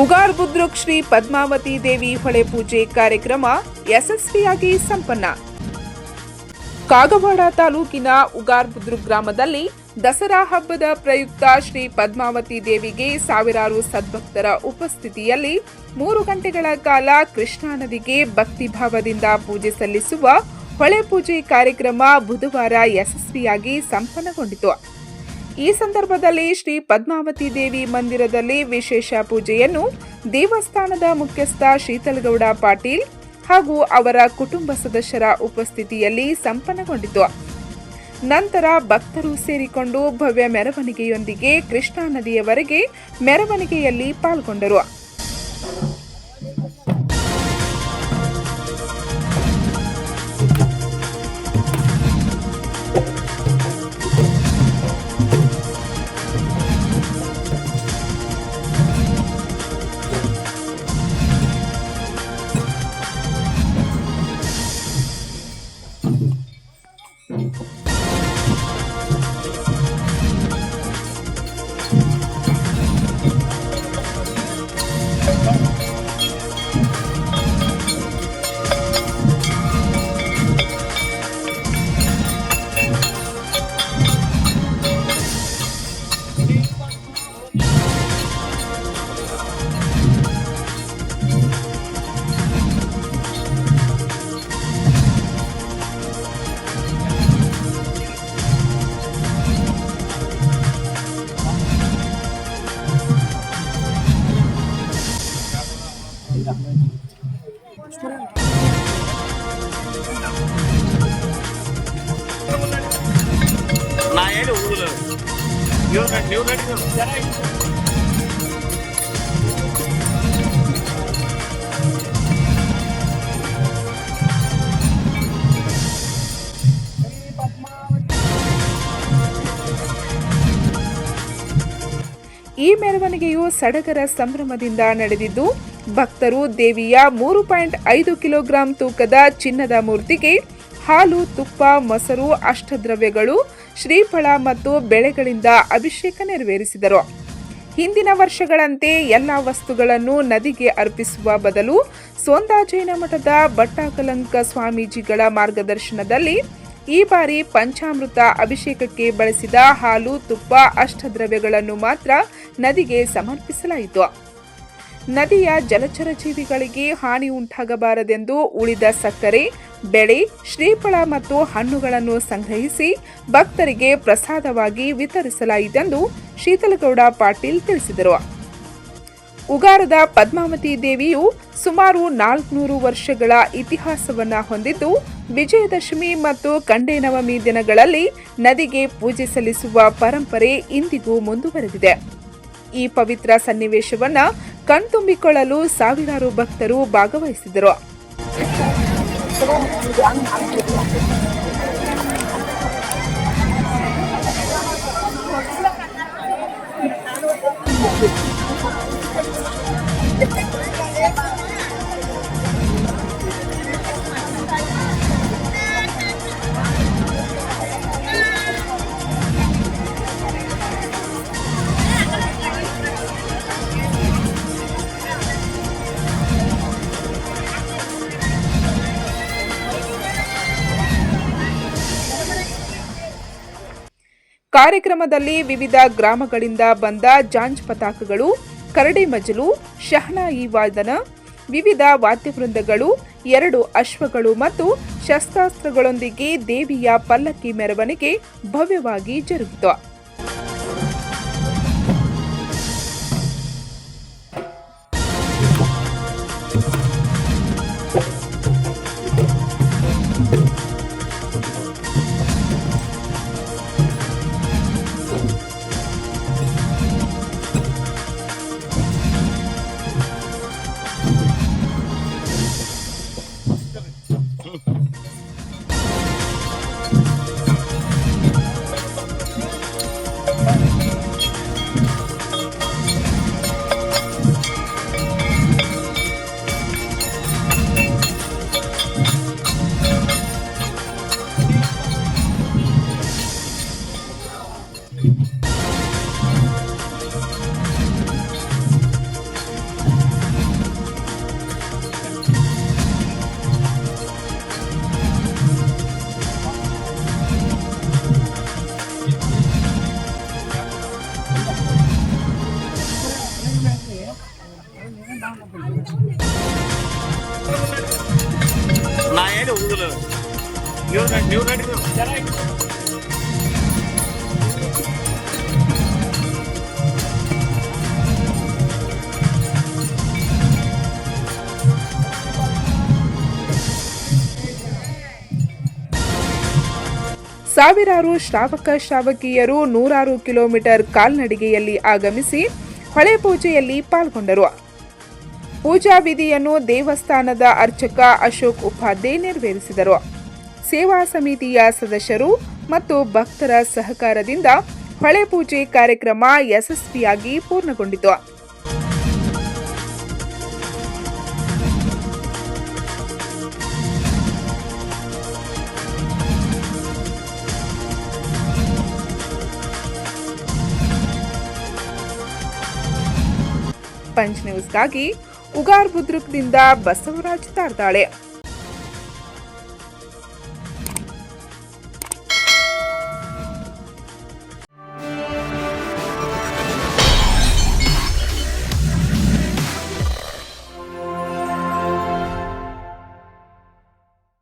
ಉಗಾರ್ ಬುದ್ರುಕ್ ಶ್ರೀ ಪದ್ಮಾವತಿ ದೇವಿ ಹೊಳೆ ಪೂಜೆ ಕಾರ್ಯಕ್ರಮ ಯಶಸ್ವಿಯಾಗಿ ಸಂಪನ್ನ. ಕಾಗವಾಡ ತಾಲೂಕಿನ ಉಗಾರ್ ಬುದ್ರುಕ್ ಗ್ರಾಮದಲ್ಲಿ ದಸರಾ ಹಬ್ಬದ ಪ್ರಯುಕ್ತ ಶ್ರೀ ಪದ್ಮಾವತಿ ದೇವಿಗೆ ಸಾವಿರಾರು ಸದ್ಭಕ್ತರ ಉಪಸ್ಥಿತಿಯಲ್ಲಿ 3 ಗಂಟೆಗಳ ಕಾಲ ಕೃಷ್ಣಾ ನದಿಗೆ ಭಕ್ತಿಭಾವದಿಂದ ಪೂಜೆ ಸಲ್ಲಿಸುವ ಹೊಳೆ ಪೂಜೆ ಕಾರ್ಯಕ್ರಮ ಬುಧವಾರ ಯಶಸ್ವಿಯಾಗಿ ಸಂಪನ್ನಗೊಂಡಿತು. ಈ ಸಂದರ್ಭದಲ್ಲಿ ಶ್ರೀ ಪದ್ಮಾವತಿ ದೇವಿ ಮಂದಿರದಲ್ಲಿ ವಿಶೇಷ ಪೂಜೆಯನ್ನು ದೇವಸ್ಥಾನದ ಮುಖ್ಯಸ್ಥ ಶೀತಲಗೌಡ ಪಾಟೀಲ್ ಹಾಗೂ ಅವರ ಕುಟುಂಬ ಸದಸ್ಯರ ಉಪಸ್ಥಿತಿಯಲ್ಲಿ ಸಂಪನ್ನಗೊಂಡಿತು. ನಂತರ ಭಕ್ತರು ಸೇರಿಕೊಂಡು ಭವ್ಯ ಮೆರವಣಿಗೆಯೊಂದಿಗೆ ಕೃಷ್ಣಾ ನದಿಯವರೆಗೆ ಮೆರವಣಿಗೆಯಲ್ಲಿ ಪಾಲ್ಗೊಂಡರು. ಈ ಮೆರವಣಿಗೆಯು ಸಡಗರ ಸಂಭ್ರಮದಿಂದ ನಡೆದಿದ್ದು, ಭಕ್ತರು ದೇವಿಯ 3.5 ಕಿಲೋಗ್ರಾಂ ತೂಕದ ಚಿನ್ನದ ಮೂರ್ತಿಗೆ ಹಾಲು, ತುಪ್ಪ, ಮೊಸರು, ಅಷ್ಟದ್ರವ್ಯಗಳು, ಶ್ರೀಫಳ ಮತ್ತು ಬೆಳೆಗಳಿಂದ ಅಭಿಷೇಕ ನೆರವೇರಿಸಿದರು. ಹಿಂದಿನ ವರ್ಷಗಳಂತೆ ಎಲ್ಲ ವಸ್ತುಗಳನ್ನು ನದಿಗೆ ಅರ್ಪಿಸುವ ಬದಲು ಸೋಂದಾ ಜೈನ ಮಠದ ಭಟ್ಟಾಕಲಂಕ ಸ್ವಾಮೀಜಿಗಳ ಮಾರ್ಗದರ್ಶನದಲ್ಲಿ ಈ ಬಾರಿ ಪಂಚಾಮೃತ ಅಭಿಷೇಕಕ್ಕೆ ಬಳಸಿದ ಹಾಲು, ತುಪ್ಪ, ಅಷ್ಟದ್ರವ್ಯಗಳನ್ನು ಮಾತ್ರ ನದಿಗೆ ಸಮರ್ಪಿಸಲಾಯಿತು. ನದಿಯ ಜಲಚರ ಜೀವಿಗಳಿಗೆ ಹಾನಿ ಉಂಟಾಗಬಾರದೆಂದು ಉಳಿದ ಸಕ್ಕರೆ, ಬೆಳೆ, ಶ್ರೀಫಳ ಮತ್ತು ಹಣ್ಣುಗಳನ್ನು ಸಂಗ್ರಹಿಸಿ ಭಕ್ತರಿಗೆ ಪ್ರಸಾದವಾಗಿ ವಿತರಿಸಲಾಯಿತೆಂದು ಶೀತಲಗೌಡ ಪಾಟೀಲ್ ತಿಳಿಸಿದರು. ಉಗಾರದ ಪದ್ಮಾವತಿ ದೇವಿಯು ಸುಮಾರು 400 ವರ್ಷಗಳ ಇತಿಹಾಸವನ್ನ ಹೊಂದಿದ್ದು, ವಿಜಯದಶಮಿ ಮತ್ತು ಕಂಡೇನವಮಿ ದಿನಗಳಲ್ಲಿ ನದಿಗೆ ಪೂಜೆ ಸಲ್ಲಿಸುವ ಪರಂಪರೆ ಇಂದಿಗೂ ಮುಂದುವರೆದಿದೆ. ಈ ಪವಿತ್ರ ಸನ್ನಿವೇಶವನ್ನ ಕಣ್ತುಂಬಿಕೊಳ್ಳಲು ಸಾವಿರಾರು ಭಕ್ತರು ಭಾಗವಹಿಸಿದರು. ಕಾರ್ಯಕ್ರಮದಲ್ಲಿ ವಿವಿಧ ಗ್ರಾಮಗಳಿಂದ ಬಂದ ಜಾಂಜ್ ಪತಾಕಗಳು, ಕರಡಿ ಮಜಲು, ಶಹನಾಯಿ ವಾದನ, ವಿವಿಧ ವಾದ್ಯವೃಂದಗಳು, 2 ಅಶ್ವಗಳು ಮತ್ತು ಶಸ್ತ್ರಾಸ್ತ್ರಗಳೊಂದಿಗೆ ದೇವಿಯ ಪಲ್ಲಕ್ಕಿ ಮೆರವಣಿಗೆ ಭವ್ಯವಾಗಿ ಜರುಗಿತು. ಸಾವಿರಾರು ಶ್ರಾವಕ ಶ್ರಾವಕಿಯರು ನೂರಾರು ಕಿಲೋಮೀಟರ್ ಕಾಲ್ನಡಿಗೆಯಲ್ಲಿ ಆಗಮಿಸಿ ಹೊಳೆ ಪೂಜೆಯಲ್ಲಿ ಪಾಲ್ಗೊಂಡರು. ಪೂಜಾ ವಿಧಿಯನ್ನು ದೇವಸ್ಥಾನದ ಅರ್ಚಕ ಅಶೋಕ್ ಉಪಾಧ್ಯಾಯ ನೆರವೇರಿಸಿದರು. ಸೇವಾ ಸಮಿತಿಯ ಸದಸ್ಯರು ಮತ್ತು ಭಕ್ತರ ಸಹಕಾರದಿಂದ ಹೊಳೆ ಪೂಜೆ ಕಾರ್ಯಕ್ರಮ ಯಶಸ್ವಿಯಾಗಿ ಪೂರ್ಣಗೊಂಡಿತು. ಪಂಚ್ ನ್ಯೂಸ್ಗಾಗಿ ಉಗಾರ್ ಬುದ್ರುಕ್ದಿಂದ ಬಸವರಾಜ್ ತಾರ್ದಾಳೆ.